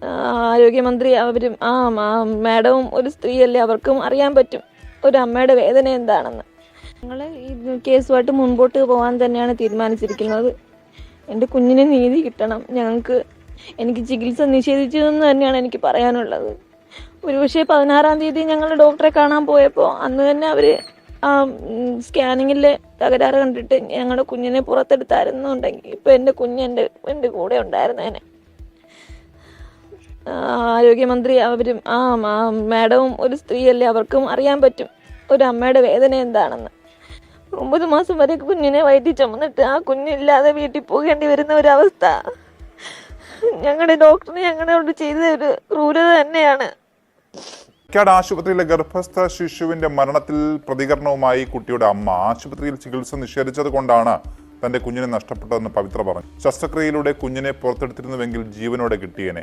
ആരോഗ്യമന്ത്രി അവരും മാഡവും ഒരു സ്ത്രീയല്ലേ, അവർക്കും അറിയാൻ പറ്റും ഒരു അമ്മയുടെ വേദന എന്താണെന്ന്. ഞങ്ങൾ ഈ കേസുമായിട്ട് മുൻപോട്ട് പോകാൻ തന്നെയാണ് തീരുമാനിച്ചിരിക്കുന്നത്. എൻ്റെ കുഞ്ഞിന് നീതി കിട്ടണം. എനിക്ക് ചികിത്സ നിഷേധിച്ചതെന്ന് തന്നെയാണ് എനിക്ക് പറയാനുള്ളത്. ഒരുപക്ഷെ 16-ാം തീയതി ഞങ്ങൾ ഡോക്ടറെ കാണാൻ പോയപ്പോൾ അന്ന് തന്നെ അവർ സ്കാനിങ്ങിലെ തകരാറ് കണ്ടിട്ട് ഞങ്ങളുടെ കുഞ്ഞിനെ പുറത്തെടുത്തായിരുന്നുണ്ടെങ്കിൽ ഇപ്പം എൻ്റെ കുഞ്ഞ് എൻ്റെ കൂടെ ഉണ്ടായിരുന്നേനെ. ആരോഗ്യമന്ത്രി അവരും മാഡവും ഒരു സ്ത്രീയല്ലേ, അവർക്കും അറിയാൻ പറ്റും ഒരു അമ്മയുടെ വേദന എന്താണെന്ന്. 9 മാസം വരെ കുഞ്ഞിനെ വയറ്റിൽ ചുമന്നിട്ട് ആ കുഞ്ഞില്ലാതെ വീട്ടിൽ പോകേണ്ടി വരുന്ന ഒരവസ്ഥ ഞങ്ങളുടെ ഡോക്ടറിന് ഞങ്ങളോട് ചെയ്ത ഒരു ക്രൂരത തന്നെയാണ്. ആശുപത്രിയിലെ ഗർഭസ്ഥ ശിശുവിന്റെ മരണത്തിൽ പ്രതികരണവുമായി കുട്ടിയുടെ അമ്മ ആശുപത്രിയിൽ ചികിത്സ നിഷേധിച്ചത് കൊണ്ടാണ് തന്റെ കുഞ്ഞിനെ നഷ്ടപ്പെട്ടതെന്ന് പവിത്ര പറഞ്ഞു. ശസ്ത്രക്രിയയിലൂടെ കുഞ്ഞിനെ പുറത്തെടുത്തിരുന്നുവെങ്കിൽ ജീവനോടെ കിട്ടിയേനെ.